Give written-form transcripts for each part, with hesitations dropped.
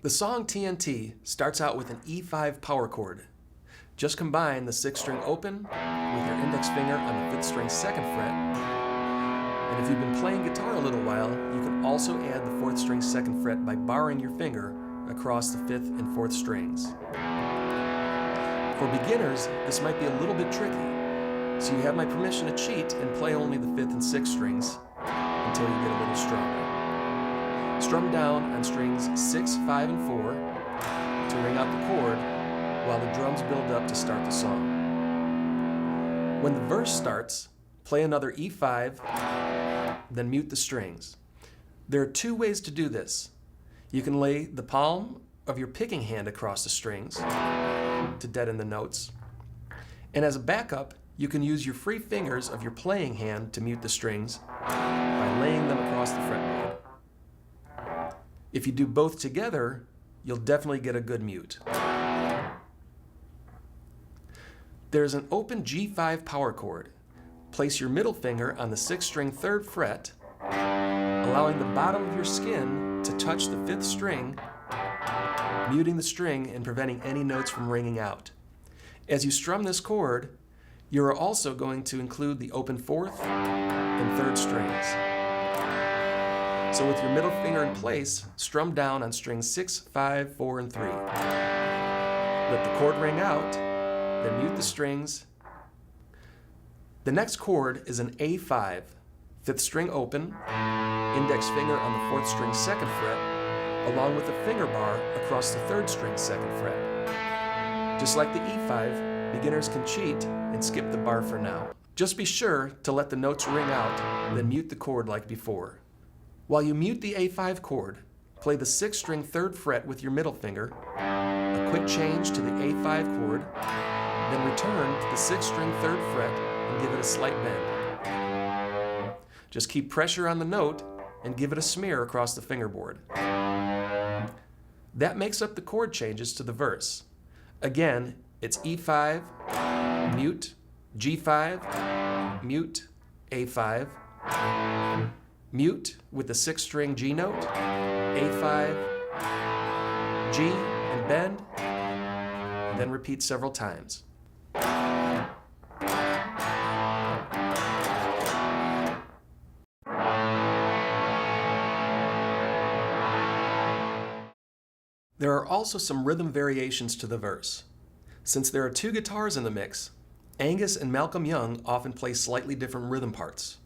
The song TNT starts out with an E5 power chord. Just combine the 6th string open with your index finger on the 5th string 2nd fret. And if you've been playing guitar a little while, you can also add the 4th string 2nd fret by barring your finger across the 5th and 4th strings. For beginners, this might be a little bit tricky, so you have my permission to cheat and play only the 5th and 6th strings until you get a little stronger. Strum down on strings 6, 5, and 4 to ring out the chord while the drums build up to start the song. When the verse starts, play another E5, then mute the strings. There are 2 ways to do this. You can lay the palm of your picking hand across the strings to deaden the notes. And as a backup, you can use your free fingers of your playing hand to mute the strings by laying them across the fretboard. If you do both together, you'll definitely get a good mute. There's an open G5 power chord. Place your middle finger on the 6th string 3rd fret, allowing the bottom of your skin to touch the 5th string, muting the string and preventing any notes from ringing out. As you strum this chord, you are also going to include the open 4th and 3rd strings. So with your middle finger in place, strum down on strings 6, 5, 4, and 3. Let the chord ring out, then mute the strings. The next chord is an A5, 5th string open, index finger on the 4th string 2nd fret, along with a finger bar across the 3rd string 2nd fret. Just like the E5, beginners can cheat and skip the bar for now. Just be sure to let the notes ring out, then mute the chord like before. While you mute the A5 chord, play the 6th string 3rd fret with your middle finger, a quick change to the A5 chord, then return to the 6th string 3rd fret and give it a slight bend. Just keep pressure on the note and give it a smear across the fingerboard. That makes up the chord changes to the verse. Again, it's E5, mute, G5, mute, A5, mute with the 6th string G note, A5, G, and bend, then repeat several times. There are also some rhythm variations to the verse. Since there are 2 guitars in the mix, Angus and Malcolm Young often play slightly different rhythm parts.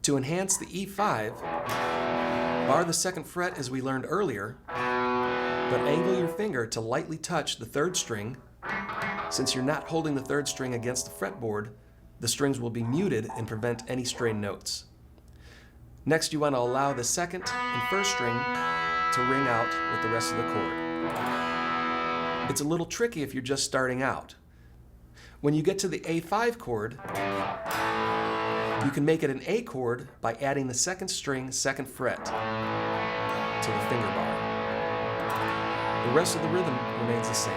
To enhance the E5, bar the 2nd fret as we learned earlier, but angle your finger to lightly touch the 3rd string. Since you're not holding the 3rd string against the fretboard, the strings will be muted and prevent any strained notes. Next, you want to allow the 2nd and 1st string to ring out with the rest of the chord. It's a little tricky if you're just starting out. When you get to the A5 chord, you can make it an A chord by adding the 2nd string 2nd fret to the finger bar. The rest of the rhythm remains the same.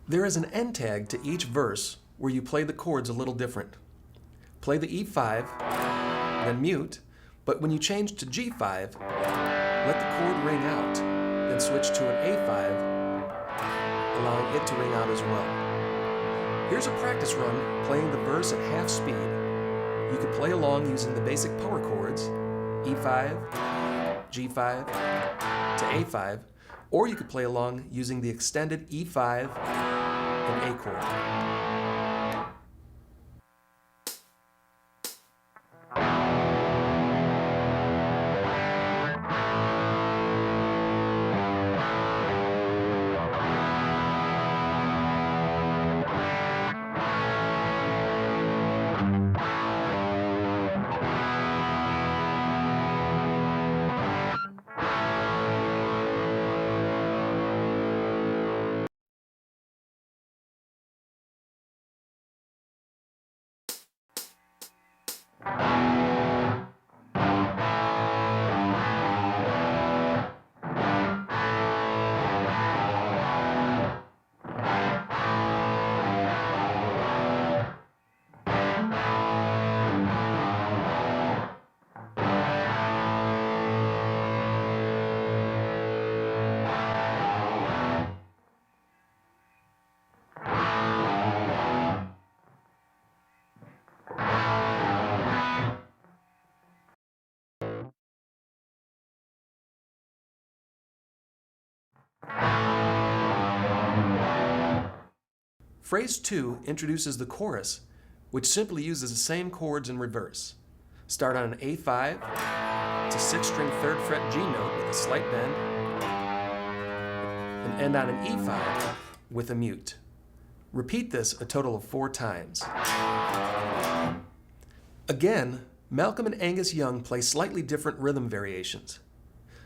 There is an end tag to each verse where you play the chords a little different. Play the E5, then mute, but when you change to G5, let the chord ring out, then switch to an A5, allowing it to ring out as well. Here's a practice run playing the verse at half speed. You can play along using the basic power chords, E5, G5, to A5, or you could play along using the extended E5 and A chord. Phrase 2 introduces the chorus, which simply uses the same chords in reverse. Start on an A5 to 6-string 3rd fret G note with a slight bend, and end on an E5 with a mute. Repeat this a total of 4 times. Again, Malcolm and Angus Young play slightly different rhythm variations.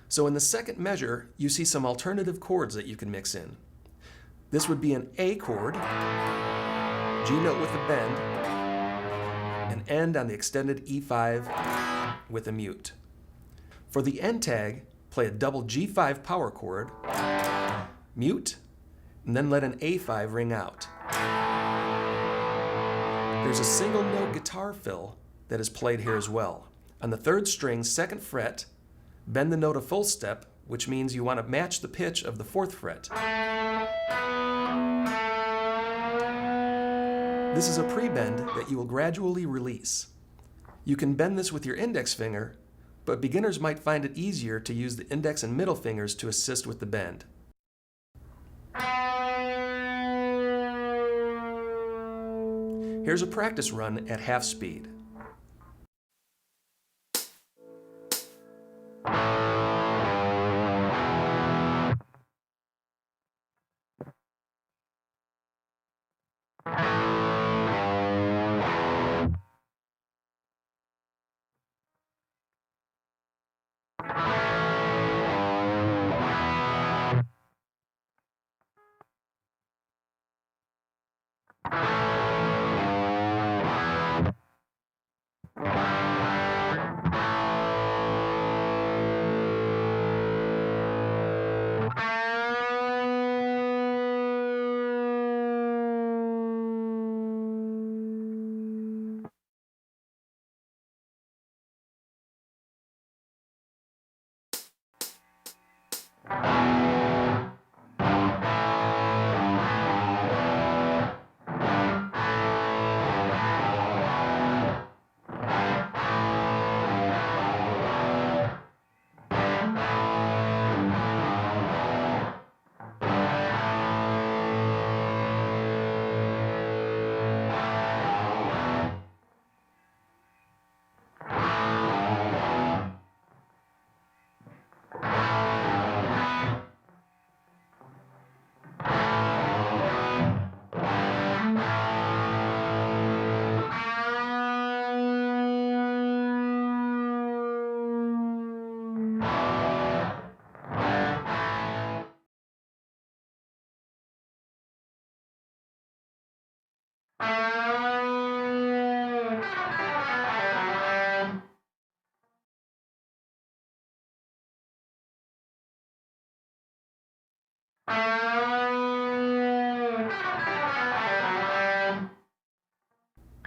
So in the second measure, you see some alternative chords that you can mix in. This would be an A chord, G note with a bend, and end on the extended E5 with a mute. For the end tag, play a double G5 power chord, mute, and then let an A5 ring out. There's a single note guitar fill that is played here as well. On the 3rd string, 2nd fret, bend the note a full step, which means you want to match the pitch of the 4th fret. This is a pre-bend that you will gradually release. You can bend this with your index finger, but beginners might find it easier to use the index and middle fingers to assist with the bend. Here's a practice run at half speed.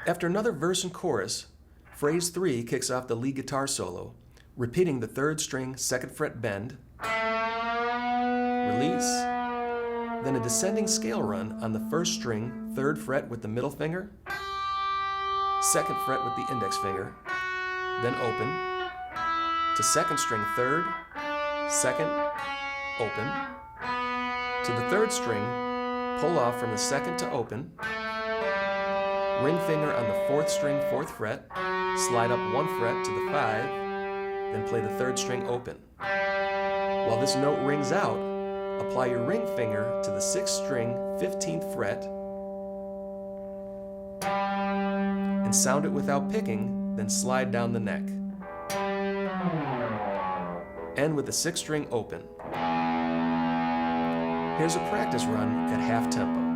After another verse and chorus, phrase 3 kicks off the lead guitar solo, repeating the 3rd string 2nd fret bend, release, then a descending scale run on the 1st string 3rd fret with the middle finger, 2nd fret with the index finger, then open, to 2nd string 3rd, 2nd, open, to the 3rd string, pull off from the 2nd to open, ring finger on the 4th string 4th fret, slide up 1 fret to the 5, then play the 3rd string open. While this note rings out, apply your ring finger to the 6th string 15th fret and sound it without picking, then slide down the neck. End with the 6th string open. Here's a practice run at half tempo.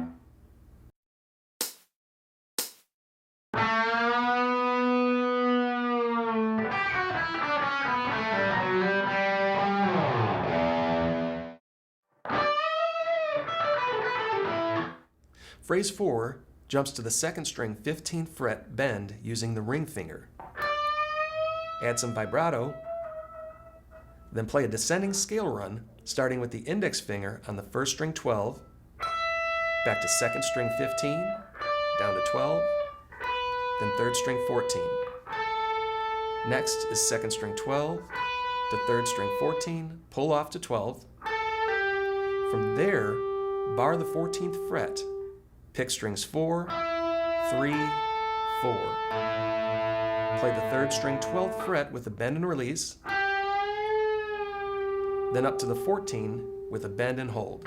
Phrase 4 jumps to the 2nd string 15th fret bend using the ring finger. Add some vibrato, then play a descending scale run starting with the index finger on the 1st string 12, back to 2nd string 15, down to 12, then 3rd string 14. Next is 2nd string 12 to 3rd string 14, pull off to 12. From there, bar the 14th fret, Pick strings 4, 3, 4. Play the 3rd string 12th fret with a bend and release, then up to the 14 with a bend and hold.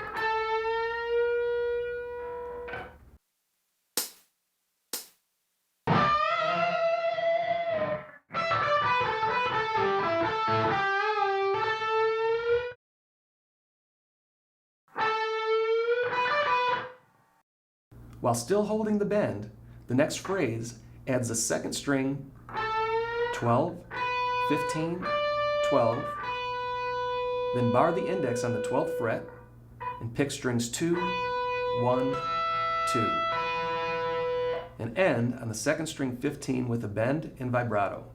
While still holding the bend, the next phrase adds the 2nd string 12, 15, 12, then bar the index on the 12th fret and pick strings 2, 1, 2, and end on the 2nd string 15 with a bend and vibrato.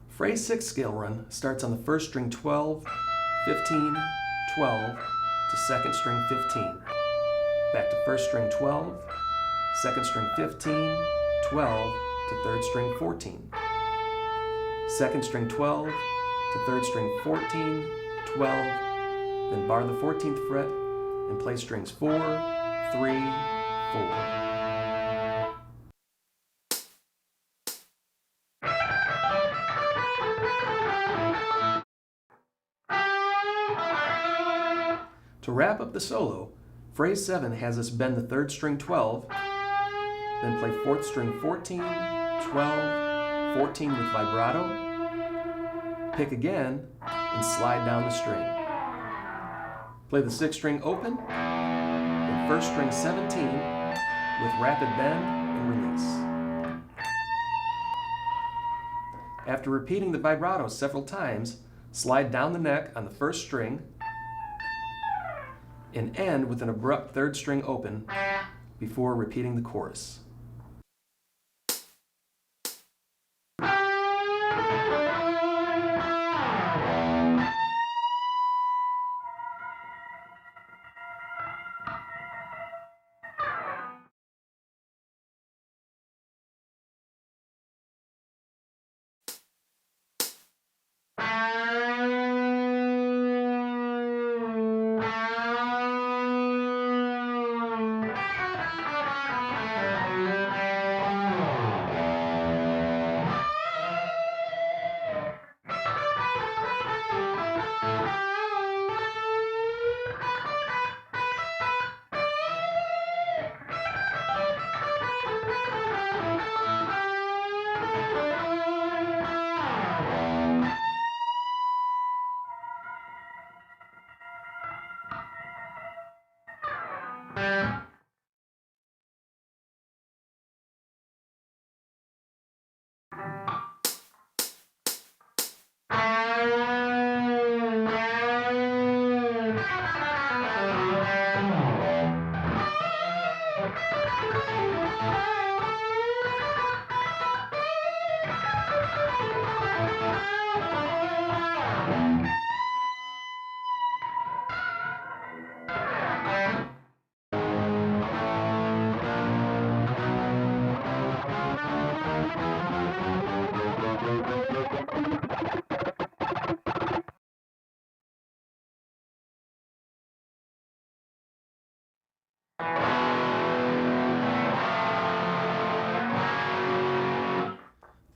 Phrase 6 scale run starts on the 1st string 12, 15, 12 to 2nd string 15. Back to 1st string 12, 2nd string 15, 12 to 3rd string 14. 2nd string 12 to 3rd string 14, 12, then bar the 14th fret and play strings 4, 3, 4. To wrap up the solo, phrase 7 has us bend the 3rd string 12, then play 4th string 14, 12, 14 with vibrato, pick again, and slide down the string. Play the 6th string open, then 1st string 17 with rapid bend and release. After repeating the vibrato several times, slide down the neck on the 1st string, and end with an abrupt 3rd string open before repeating the chorus.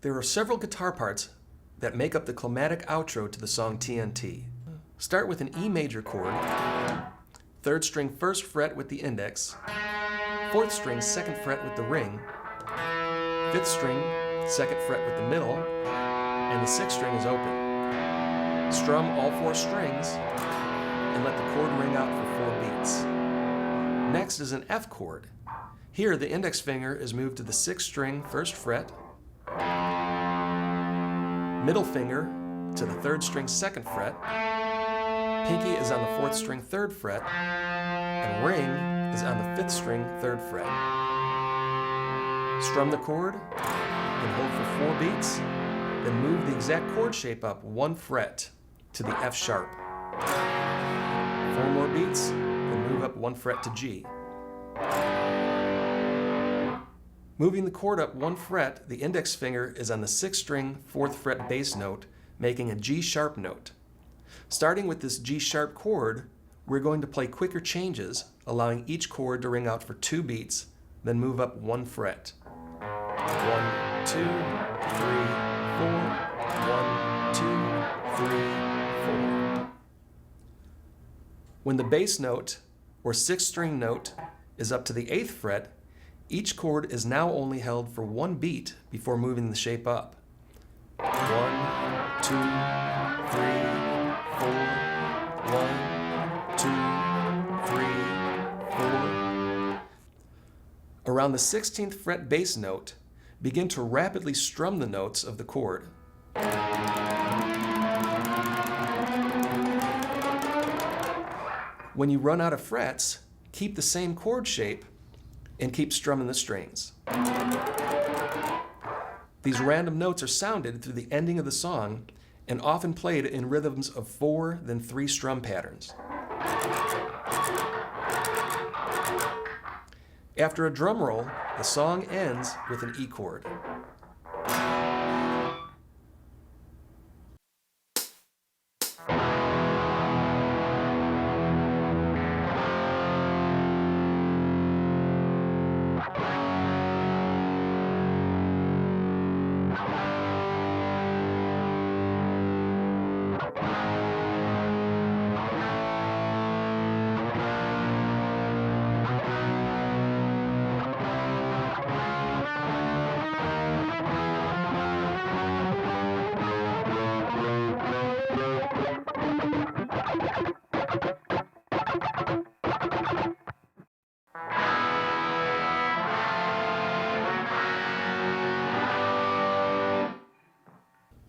There are several guitar parts that make up the climatic outro to the song TNT. Start with an E major chord, 3rd string 1st fret with the index, 4th string 2nd fret with the ring, 5th string 2nd fret with the middle, and the 6th string is open. Strum all 4 strings and let the chord ring out for 4 beats. Next is an F chord. Here the index finger is moved to the 6th string 1st fret, middle finger to the 3rd string 2nd fret, pinky is on the 4th string 3rd fret, and ring is on the 5th string 3rd fret. Strum the chord and hold for 4 beats, then move the exact chord shape up 1 fret to the F sharp. 4 more beats, then move up 1 fret to G. Moving the chord up 1 fret, the index finger is on the 6th string 4th fret bass note, making a G sharp note. Starting with this G sharp chord, we're going to play quicker changes, allowing each chord to ring out for 2 beats, then move up 1 fret. 1, 2, 3, 4, 1, 2, 3, 4. When the bass note, or 6th string note, is up to the 8th fret, each chord is now only held for 1 beat before moving the shape up. 1, 2, 3, 4, 1, 2, 3, 4. Around the 16th fret bass note, begin to rapidly strum the notes of the chord. When you run out of frets, keep the same chord shape and keep strumming the strings. These random notes are sounded through the ending of the song and often played in rhythms of 4 then 3 strum patterns. After a drum roll, the song ends with an E chord.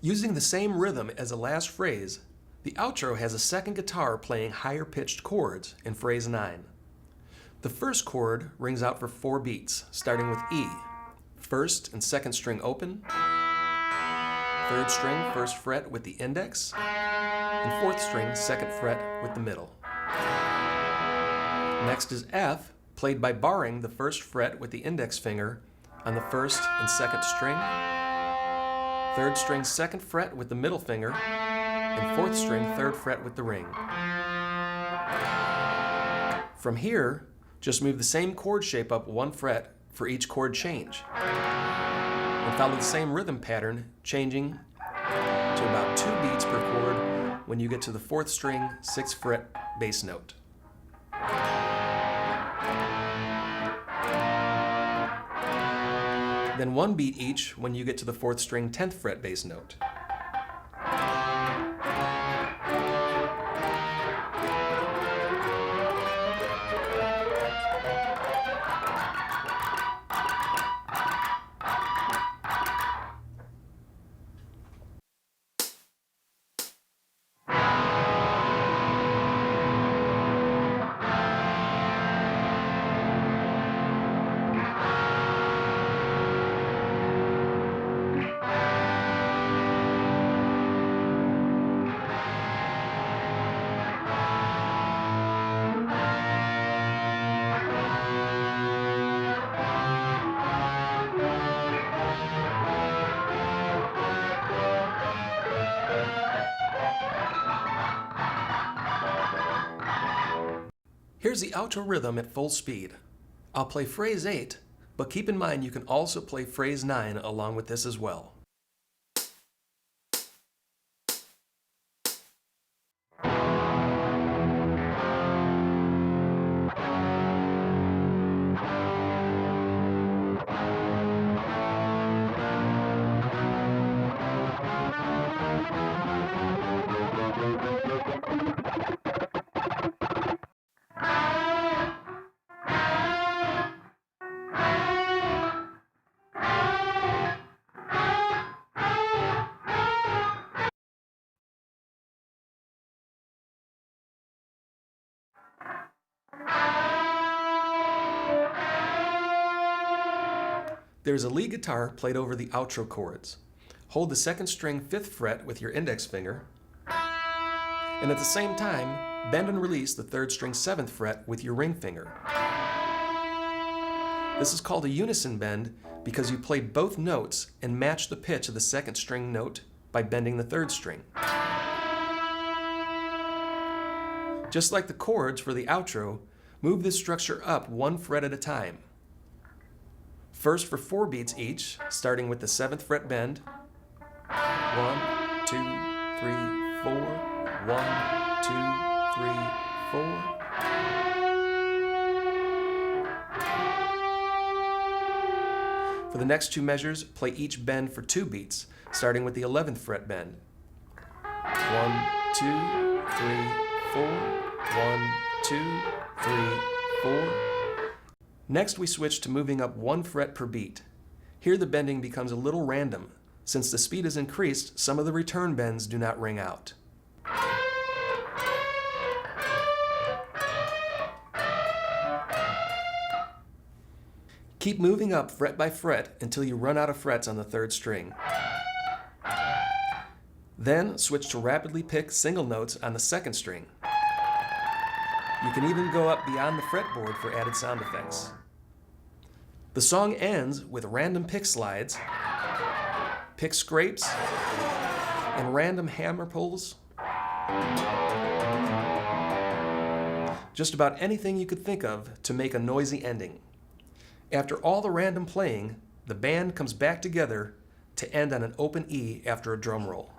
Using the same rhythm as the last phrase, the outro has a second guitar playing higher pitched chords in phrase 9. The first chord rings out for 4 beats, starting with E, 1st and 2nd string open, 3rd string 1st fret with the index, and 4th string 2nd fret with the middle. Next is F, played by barring the 1st fret with the index finger on the 1st and 2nd string, 3rd string 2nd fret with the middle finger, and 4th string 3rd fret with the ring. From here, just move the same chord shape up 1 fret for each chord change, and follow the same rhythm pattern, changing to about 2 beats per chord when you get to the 4th string 6th fret bass note. Then 1 beat each when you get to the 4th string 10th fret bass note. Here's the outro rhythm at full speed. I'll play phrase 8, but keep in mind you can also play phrase 9 along with this as well. There's a lead guitar played over the outro chords. Hold the 2nd string 5th fret with your index finger, and at the same time, bend and release the 3rd string 7th fret with your ring finger. This is called a unison bend because you play both notes and match the pitch of the second string note by bending the third string. Just like the chords for the outro, move this structure up 1 fret at a time. First for 4 beats each, starting with the 7th fret bend. 1, 2, 3, 4. 1, 2, 3, 4. For the next 2 measures, play each bend for 2 beats, starting with the 11th fret bend. 1, 2, 3, 4. 1, 2, 3, 4. Next, we switch to moving up 1 fret per beat. Here the bending becomes a little random. Since the speed is increased, some of the return bends do not ring out. Keep moving up fret by fret until you run out of frets on the 3rd string. Then switch to rapidly pick single notes on the 2nd string. You can even go up beyond the fretboard for added sound effects. The song ends with random pick slides, pick scrapes, and random hammer pulls. Just about anything you could think of to make a noisy ending. After all the random playing, the band comes back together to end on an open E after a drum roll.